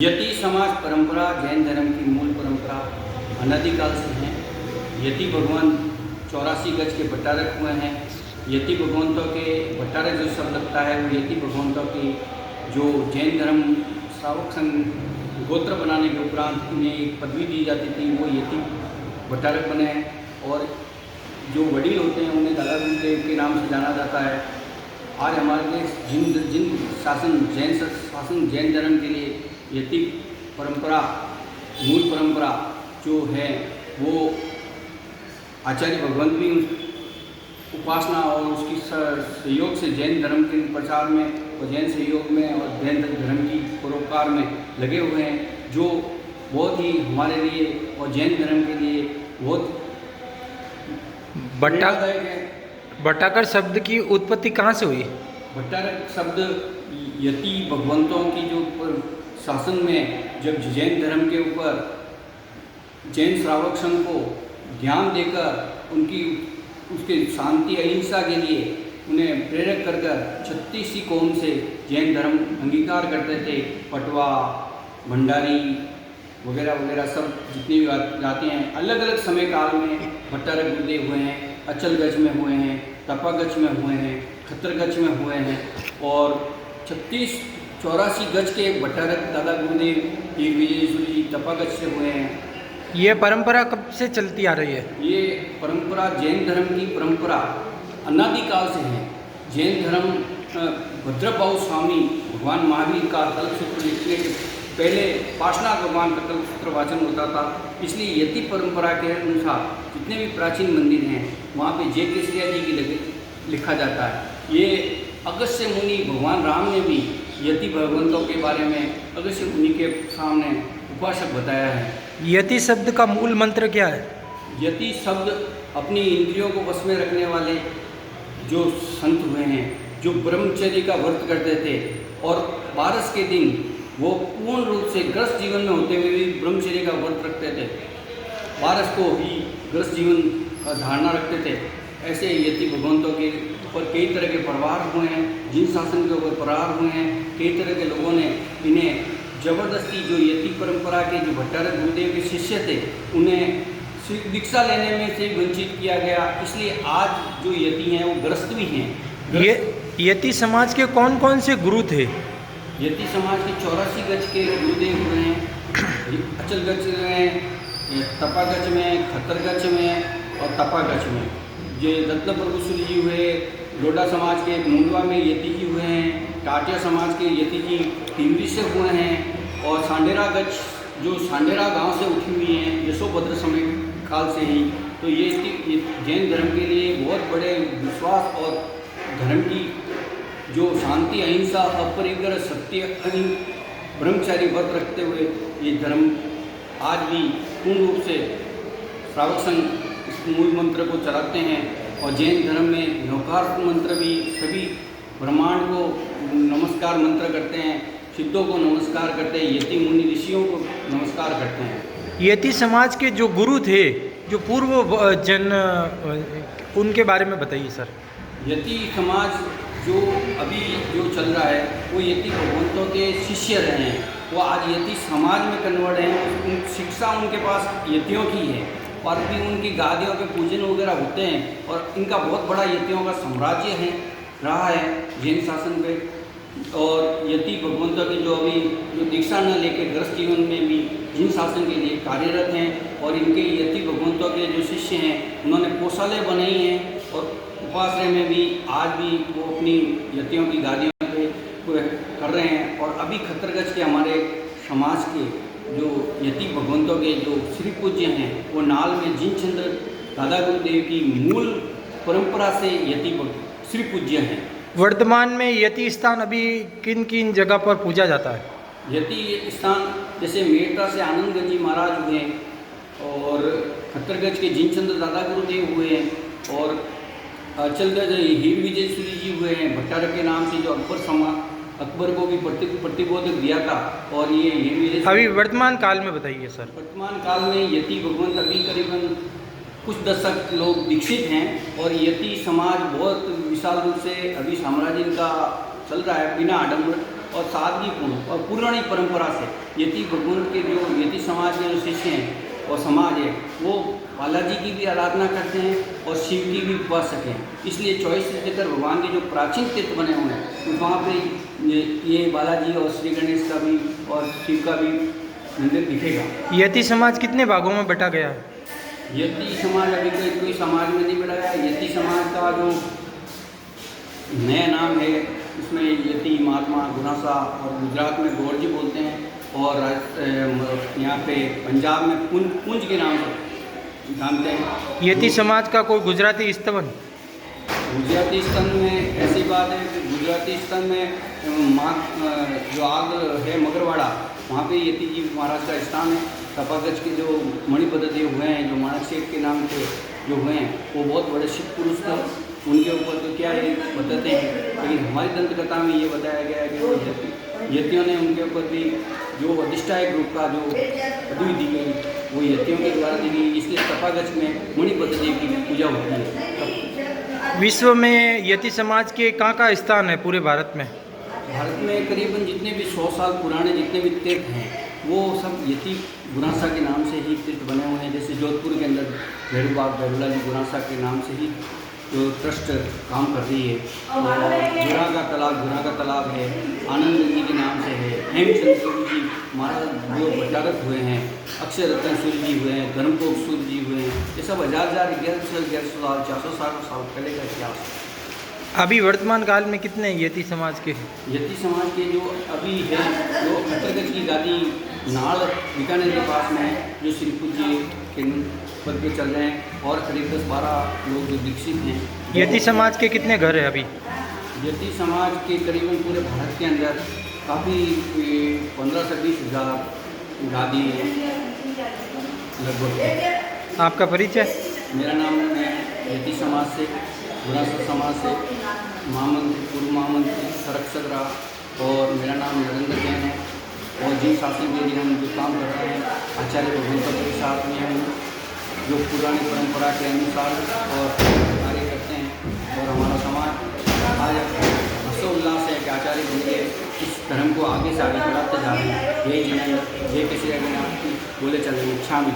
यति समाज परंपरा जैन धर्म की मूल परंपरा अनादिकाल से है। यति भगवान 84 गज के भट्टारक हुए हैं। यति भगवंतों के भट्टारक जो शब्द लगता है वो यति भगवंतों की जो जैन धर्म श्रावक संघ गोत्र बनाने के उपरांत उन्हें एक पदवी दी जाती थी, वो यति भट्टारक बने हैं। और जो वडील होते हैं उन्हें दादा गुरुदेव के नाम से जाना जाता है। आज हमारे देश जिन शासन जैन धर्म के लिए यति परंपरा मूल परंपरा जो है वो आचार्य भगवंत भी उपासना और उसकी सहयोग से जैन धर्म के प्रचार में और जैन सहयोग में और जैन धर्म की परोपकार में लगे हुए हैं, जो बहुत ही हमारे लिए और जैन धर्म के लिए बहुत प्रेरणादायक है। भट्टाकर शब्द की उत्पत्ति कहाँ से हुई? भट्टारक शब्द यति भगवंतों की जो शासन में जब जैन धर्म के ऊपर जैन श्रावक संघ को ध्यान देकर उनकी उसके शांति अहिंसा के लिए उन्हें प्रेरक कर 36 कौम से जैन धर्म अंगीकार करते थे। पटवा, भंडारी वगैरह वगैरह सब जितनी भी जाति हैं अलग अलग समय काल में भट्टारक गुरुदेव हुए हैं। अचलगज में हुए हैं, तपागच में हुए हैं, खत्तरगच में हुए हैं और 84 गज के भट्टारक दादा गुरुदेव हीर विजयेश्वर जी तपागच से हुए हैं। ये परंपरा कब से चलती आ रही है? ये परंपरा जैन धर्म की परंपरा अनादिकाल से है। जैन धर्म भद्रभाव स्वामी भगवान महावीर का कल्पसूत्र लिखने के पहले पार्श्वनाथ भगवान का कल्पसूत्र वाचन होता था। इसलिए यति परंपरा के अनुसार जितने भी प्राचीन मंदिर हैं वहाँ पे जय केसरिया जी की लिखा जाता है। ये अगस्त्य मुनि भगवान राम ने भी यति भगवंतों के बारे में अगस्त्य मुनि के सामने उपासक बताया है। यति शब्द का मूल मंत्र क्या है? यति शब्द अपनी इंद्रियों को वश में रखने वाले जो संत हुए हैं, जो ब्रह्मचर्य का व्रत करते थे और बारस के दिन वो पूर्ण रूप से ग्रस्त जीवन में होते हुए भी ब्रह्मचर्य का व्रत रखते थे, बारस को ही ग्रस्त जीवन का धारणा रखते थे। ऐसे यति भगवंतों के ऊपर कई तरह के प्रहार हुए हैं, जिन शासन के ऊपर प्रहार हुए हैं। कई तरह के लोगों ने इन्हें जबरदस्ती जो यति परंपरा के जो भट्टारक गुरुदेव के शिष्य थे उन्हें दीक्षा लेने में से वंचित किया गया। इसलिए आज जो यति हैं वो ग्रस्त भी हैं। ये यति समाज के कौन कौन से गुरु थे? यति समाज के 84 गज के गुरुदेव हुए हैं। अचलगच में, तपागच में, खत्तरगच में और तपागच में। ये दत्त प्रभुश्री जी हुए, लोडा समाज के मुंडवा में यति जी हुए हैं, टाटिया समाज के यति जी टिमरी से हुए हैं और सांडेरा गज जो सांडेरा गांव से उठी हुई हैं यशोभद्र समय काल से ही। तो ये जैन धर्म के लिए बहुत बड़े विश्वास और धर्म की जो शांति अहिंसा अपरिग्रह सत्य ब्रह्मचारी व्रत रखते हुए ये धर्म आज भी पूर्ण रूप से श्रावक संघ इस मूल मंत्र को चलाते हैं। और जैन धर्म में नौकार मंत्र भी सभी ब्रह्मांड को नमस्कार मंत्र करते हैं, सिद्धों को नमस्कार करते हैं, यति मुनि ऋषियों को नमस्कार करते हैं। यति समाज के जो गुरु थे, जो पूर्व जन, उनके बारे में बताइए सर। यति समाज जो अभी जो चल रहा है वो यति भगवंतों के शिष्य रहे हैं। वो आज यति समाज में कन्वर्ट हैं। शिक्षा उनके पास यतियों की है और भी उनकी गादियों पे पूजन वगैरह होते हैं और इनका बहुत बड़ा यतियों का साम्राज्य है रहा है जैन शासन पे। और यति भगवंतों के जो अभी जो दीक्षा न लेके ग्रस्त जीवन में भी जिन शासन के लिए कार्यरत हैं और इनके यति भगवंतों के जो शिष्य हैं उन्होंने पोषालय बनाई हैं और उपाश्रय में भी आज भी वो अपनी यतियों की गादियों पे कर रहे हैं। और अभी खत्तरगज के हमारे समाज के जो यति भगवंतों के जो श्री पूज्य हैं वो नाल में जिनचंद्र दादा गुरुदेव की मूल परंपरा से यति श्री पूज्य हैं। वर्तमान में यति स्थान अभी किन किन जगह पर पूजा जाता है? यति स्थान जैसे मेरठा से आनंदगंज जी महाराज हुए और खत्तरगज के जिनचंद्र दादा गुरुदेव हुए और अचलगज हीर विजयेश्वरी जी हुए हैं। भट्टारक के नाम से जो अकबर को भी प्रतिबोधक दिया था। और ये हीर विजय अभी वर्तमान काल में बताइए सर। वर्तमान काल में यति भगवंत अभी करीबन कुछ दशक लोग दीक्षित हैं और यति समाज बहुत विशाल रूप से अभी साम्राज्य का चल रहा है बिना आडम्बर और सादगीपूर्ण और पौराणिक परंपरा से यति भगवान के जो यति समाज के जो शिष्य हैं और समाज है वो बालाजी की भी आराधना करते हैं और शिव की भी उपासक हैं। इसलिए 24 से लेकर भगवान के जो प्राचीन तीर्थ बने हुए हैं तो वहाँ पे ये बालाजी और श्री गणेश का भी और शिव का भी मंदिर दिखेगा। यति समाज कितने भागों में बटा गया है? यति समाज अभी कोई समाज में नहीं बढ़ाया। यति समाज का जो नया नाम है उसमें यति, महात्मा, गुनासा और गुजरात में गौरजी बोलते हैं और यहाँ पे पंजाब में पुंज के नाम से जानते हैं। यति समाज का कोई गुजराती स्तवन? गुजराती स्तन में ऐसी बात है कि गुजराती स्तन में माँ जो आग है मगरवाड़ा वहाँ पे यति जी महाराज का स्थान है। तपागज के जो मणिपद्धति हुए हैं जो माणक सेठ के नाम से जो हुए हैं वो बहुत बड़े शिव पुरुष थे। उनके ऊपर तो क्या है बताते हैं, लेकिन हमारी दंत कथा में ये बताया गया है कि यतियों ने उनके ऊपर भी जो अधिष्ठायक रूप का जो पदवी दी गई वो यतियों के द्वारा दी गई। इसलिए तपागज में मणिपद्धति की पूजा होती है। विश्व में यति समाज के कहाँ स्थान है पूरे भारत में? भारत में करीबन जितने भी 100 साल पुराने जितने भी तीर्थ हैं वो सब यति गुनासा के नाम से ही तीर्थ बने हुए हैं। जैसे जोधपुर के अंदर भैरूबाग भैरूला जी गुनासा के नाम से ही जो ट्रस्ट काम कर रही है। और गुना का तालाब है, आनंद जी के नाम से है। हेमचंद सूर्य जी महाराज जो भट्टारक हुए हैं, अक्षय रतन सूर्य जी हुए हैं, धर्मकोप सूर्य जी हुए हैं। ये सब 1100 साल 400 साल पहले का इतिहास है। अभी वर्तमान काल में कितने यति समाज के? यति समाज के जो अभी है जो खतरगंज की गादी नाल बीकानेर के पास में है जो श्री पूज्य के पद पे चल रहे हैं और करीब 10-12 लोग जो दीक्षित हैं। यति समाज के कितने घर हैं अभी? यति समाज के करीबन पूरे भारत के अंदर काफ़ी 15 से 20 हज़ार गादी लगभग। आपका परिचय? मेरा नाम है यति समाज से, गुनासा समाज से महामंत्री, पूर्व महामंत्री संरक्षक रहा और मेरा नाम नरेंद्र जैन है। और जिन शासन के लिए हम जो काम कर रहे हैं आचार्य भगवंत के साथ में हम जो पुरानी परंपरा के अनुसार और कार्य करते हैं और हमारा समाज आज हर्षोल्लास है कि आचार्य बन के इस धर्म को आगे से आगे बढ़ाते जा रहे हैं। यही जय श्री रघुनाथ की बोले चल रही इच्छा में